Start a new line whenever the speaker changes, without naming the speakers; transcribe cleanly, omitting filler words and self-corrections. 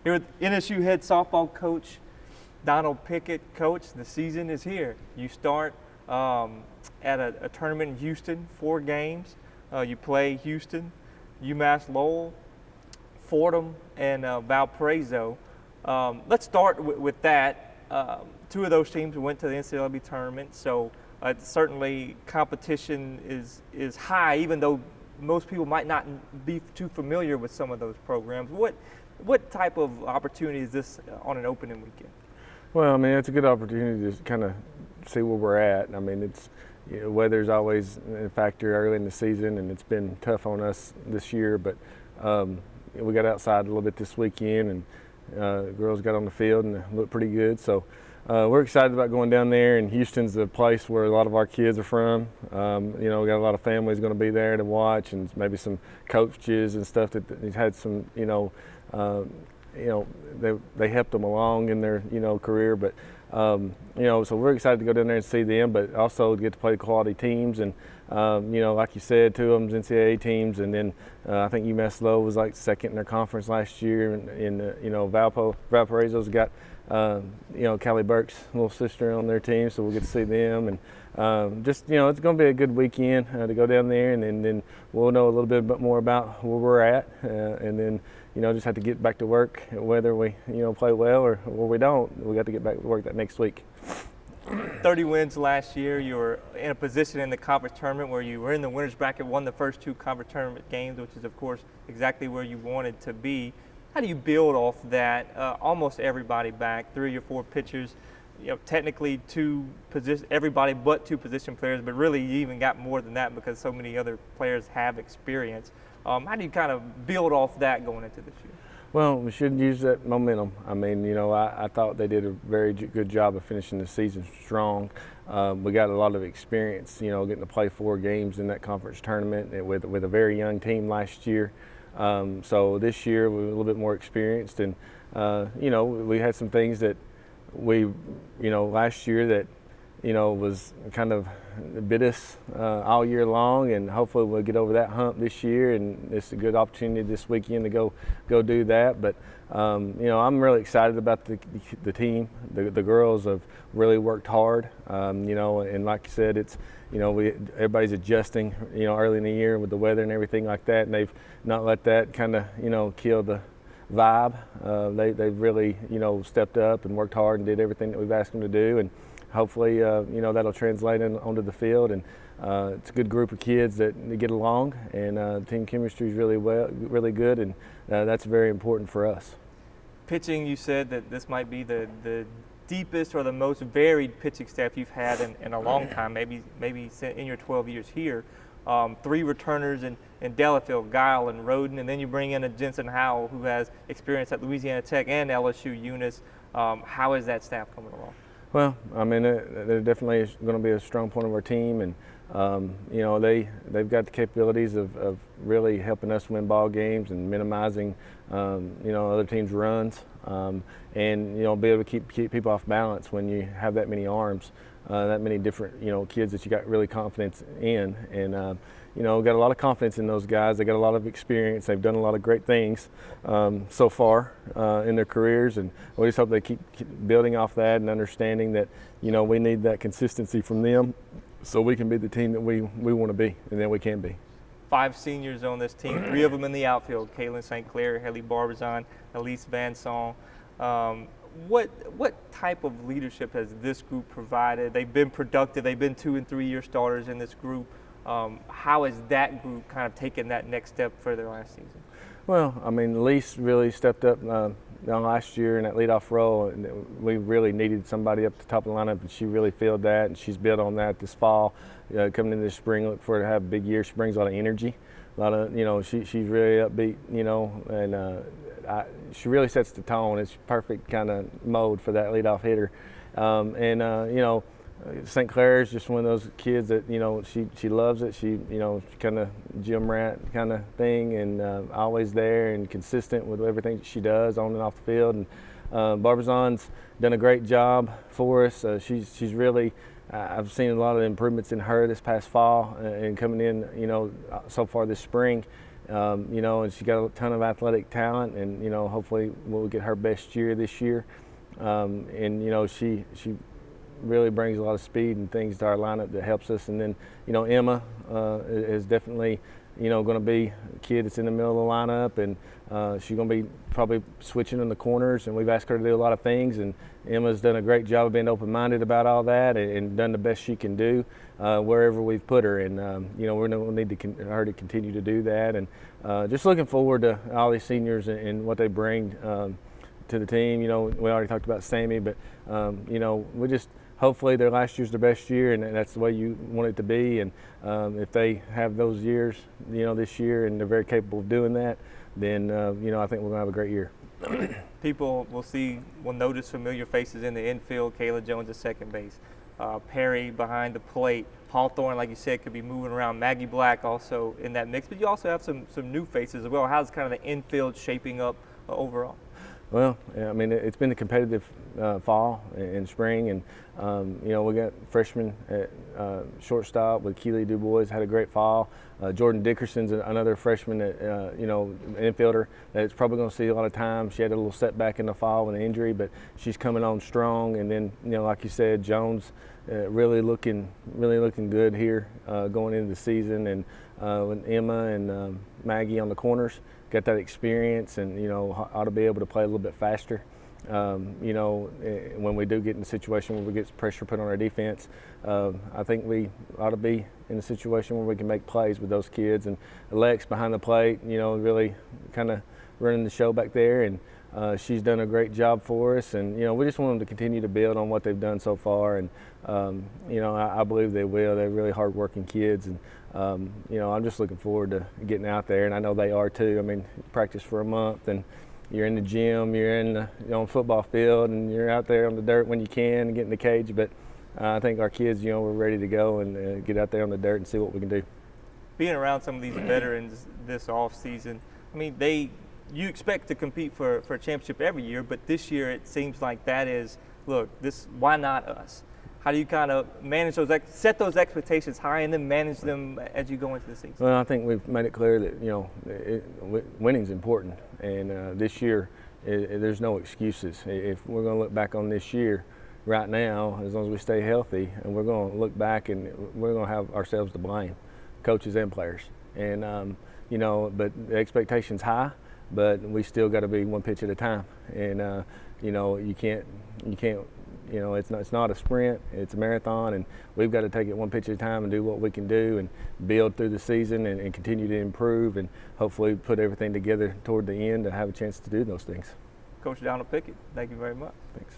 Here with NSU head softball coach Donald Pickett. Coach, the season is here. You start at a tournament in Houston, 4 games. You play Houston, UMass Lowell, Fordham, and Valparaiso. Let's start with that. 2 of those teams went to the NCAA tournament, so certainly competition is high, even though most people might not be too familiar with some of those programs. What type of opportunity is this on an opening weekend?
Well, I mean, it's a good opportunity to kind of see where we're at. I mean, weather's always a factor early in the season, and it's been tough on us this year. But we got outside a little bit this weekend, and the girls got on the field and looked pretty good. So we're excited about going down there. And Houston's a place where a lot of our kids are from. We got a lot of families going to be there to watch, and maybe some coaches and stuff that had some, they helped them along in their, career. But, so we're excited to go down there and see them, but also get to play quality teams. And, like you said, 2 of them's NCAA teams. And then I think UMass Lowell was like second in their conference last year. And Valparaiso's got, Callie Burke's little sister on their team, so we'll get to see them. And it's going to be a good weekend to go down there, and then we'll know a little bit more about where we're at, and then just have to get back to work. Whether we play well or we don't, we got to get back to work that next week.
30 wins last year. You were in a position in the conference tournament where you were in the winners bracket, won the first 2 conference tournament games, which is of course exactly where you wanted to be. How do you build off that? Almost everybody back, 3 or 4 pitchers. Technically everybody but 2 position players, but really you even got more than that because so many other players have experience. How do you kind of build off that going into this year?
Well, we should use that momentum. I mean, I thought they did a very good job of finishing the season strong. We got a lot of experience, getting to play 4 games in that conference tournament with a very young team last year. So this year we were a little bit more experienced, and we had some things that we, last year that, was kind of bit us all year long, and hopefully we'll get over that hump this year, and it's a good opportunity this weekend to go do that. But I'm really excited about the team. The girls have really worked hard, and like you said, it's everybody's adjusting early in the year with the weather and everything like that, and they've not let that kind of kill the vibe. They've really stepped up and worked hard and did everything that we've asked them to do, and hopefully that'll translate onto the field. And it's a good group of kids that get along, and team chemistry is really good, and that's very important for us.
Pitching, you said that this might be the deepest or the most varied pitching staff you've had in a long time, maybe in your 12 years here. 3 returners in Delafield, Guile, and Roden, and then you bring in a Jensen Howell who has experience at Louisiana Tech and LSU Eunice. How is that staff coming along?
Well, I mean, they're definitely going to be a strong point of our team, and they've got the capabilities of really helping us win ball games and minimizing other teams' runs, and be able to keep people off balance when you have that many arms, that many different kids that you got really confidence in, and got a lot of confidence in those guys. They got a lot of experience. They've done a lot of great things so far in their careers, and we just hope they keep building off that and understanding that we need that consistency from them so we can be the team that we want to be and that we can be.
5 seniors on this team, 3 of them in the outfield: Kaylin St. Clair, Haley Barbizon, Elise Van Song. What type of leadership has this group provided? They've been productive. They've been 2- and 3-year starters in this group. How has that group kind of taken that next step for their last season?
Well, I mean, Elise really stepped up last year in that leadoff role, and we really needed somebody up the top of the lineup, and she really filled that, and she's built on that this fall. Coming into this spring, look for her to have a big year. She brings a lot of energy, a lot of she's really upbeat, and she really sets the tone. It's perfect kind of mode for that leadoff hitter, St. Clair is just one of those kids that she loves it. She kind of gym rat kind of thing, and always there and consistent with everything that she does on and off the field. And Barbizon's done a great job for us. She's really I've seen a lot of improvements in her this past fall and coming in so far this spring. You know, and she got a ton of athletic talent, and you know, hopefully we'll get her best year this year. And you know, she really brings a lot of speed and things to our lineup that helps us. And then, you know, Emma is definitely, you know, going to be a kid that's in the middle of the lineup, and she's going to be probably switching in the corners, and we've asked her to do a lot of things, and Emma's done a great job of being open-minded about all that, and done the best she can do wherever we've put her. And you know, we're going to need her to continue to do that, and just looking forward to all these seniors and what they bring to the team. You know, we already talked about Sammy, but you know, we just hopefully their last year's their best year, and that's the way you want it to be. And if they have those years, you know, this year, and they're very capable of doing that, then you know, I think we're going to have a great year.
People will notice familiar faces in the infield. Kayla Jones at second base, Perry behind the plate. Hawthorne, like you said, could be moving around. Maggie Black also in that mix, but you also have some new faces as well. How's kind of the infield shaping up overall?
Well, I mean, it's been a competitive fall and spring, and you know, we got freshmen at shortstop with Keely DuBois, had a great fall. Jordan Dickerson's another freshman that, you know, infielder that's probably going to see a lot of time. She had a little setback in the fall with an injury, but she's coming on strong. And then, you know, like you said, Jones really looking good here going into the season, and with Emma and Maggie on the corners, got that experience, and you know, ought to be able to play a little bit faster. You know, when we do get in a situation where we get pressure put on our defense, I think we ought to be in a situation where we can make plays with those kids. And Alex behind the plate, you know, really kind of running the show back there, and she's done a great job for us. And you know, we just want them to continue to build on what they've done so far. And you know, I believe they will. They're really hard-working kids, and you know, I'm just looking forward to getting out there, and I know they are too. I mean, practice for a month, and you're in the gym, you're on football field, and you're out there on the dirt when you can and get in the cage. But I think our kids, you know, we're ready to go and get out there on the dirt and see what we can do.
Being around some of these veterans this off season, I mean, you expect to compete for a championship every year, but this year it seems like that is, look, why not us? How do you kind of manage set those expectations high, and then manage them as you go into the season?
Well, I think we've made it clear that, you know, winning's important, and this year there's no excuses. If we're going to look back on this year right now, as long as we stay healthy, and we're going to look back and we're going to have ourselves to blame, coaches and players. And you know, but the expectation's high, but we still got to be one pitch at a time. And you know, you can't. You know, it's not a sprint, it's a marathon, and we've got to take it one pitch at a time and do what we can do and build through the season and continue to improve, and hopefully put everything together toward the end to have a chance to do those things.
Coach Donald Pickett, thank you very much.
Thanks.